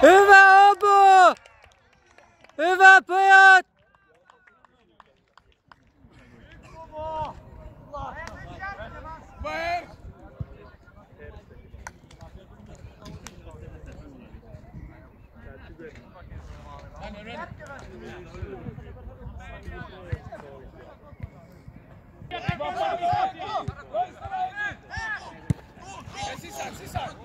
Hyvä Obo! Hyvä pojat! Sisään!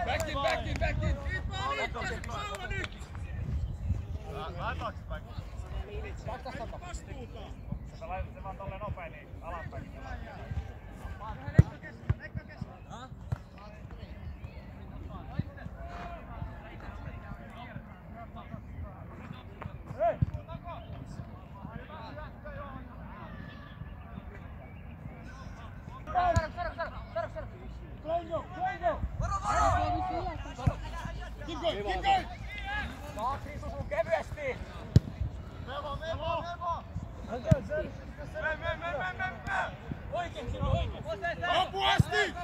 Back in! Sä laitat sen vaan tolleen nopein, niin alaspäin. Keep going! No, Krisu, sun kevyesti! Mevo! Oikein! Apu asti!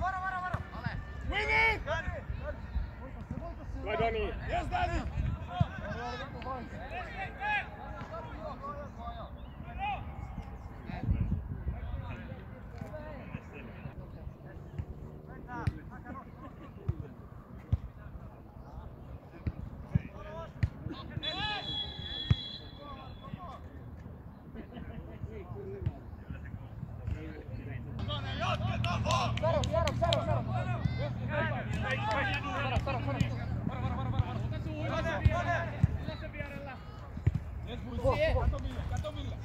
Varo! Win it! Go, Donny! Yes, Danny! Kato Ville!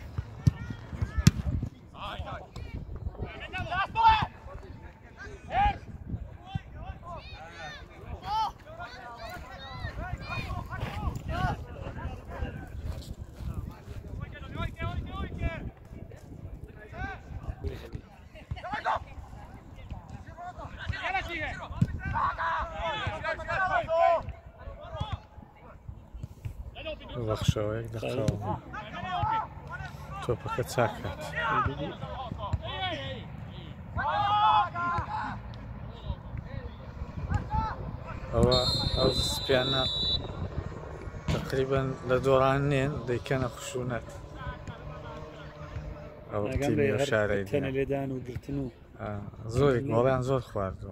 עכשיו, איך דחר? טוב, הקצקת. أو سبيعنا تقريبا لدورانين دي كانوا خشونات أو تيمي وشارعين كان لدان وقرتنو زورك موران زور خواردو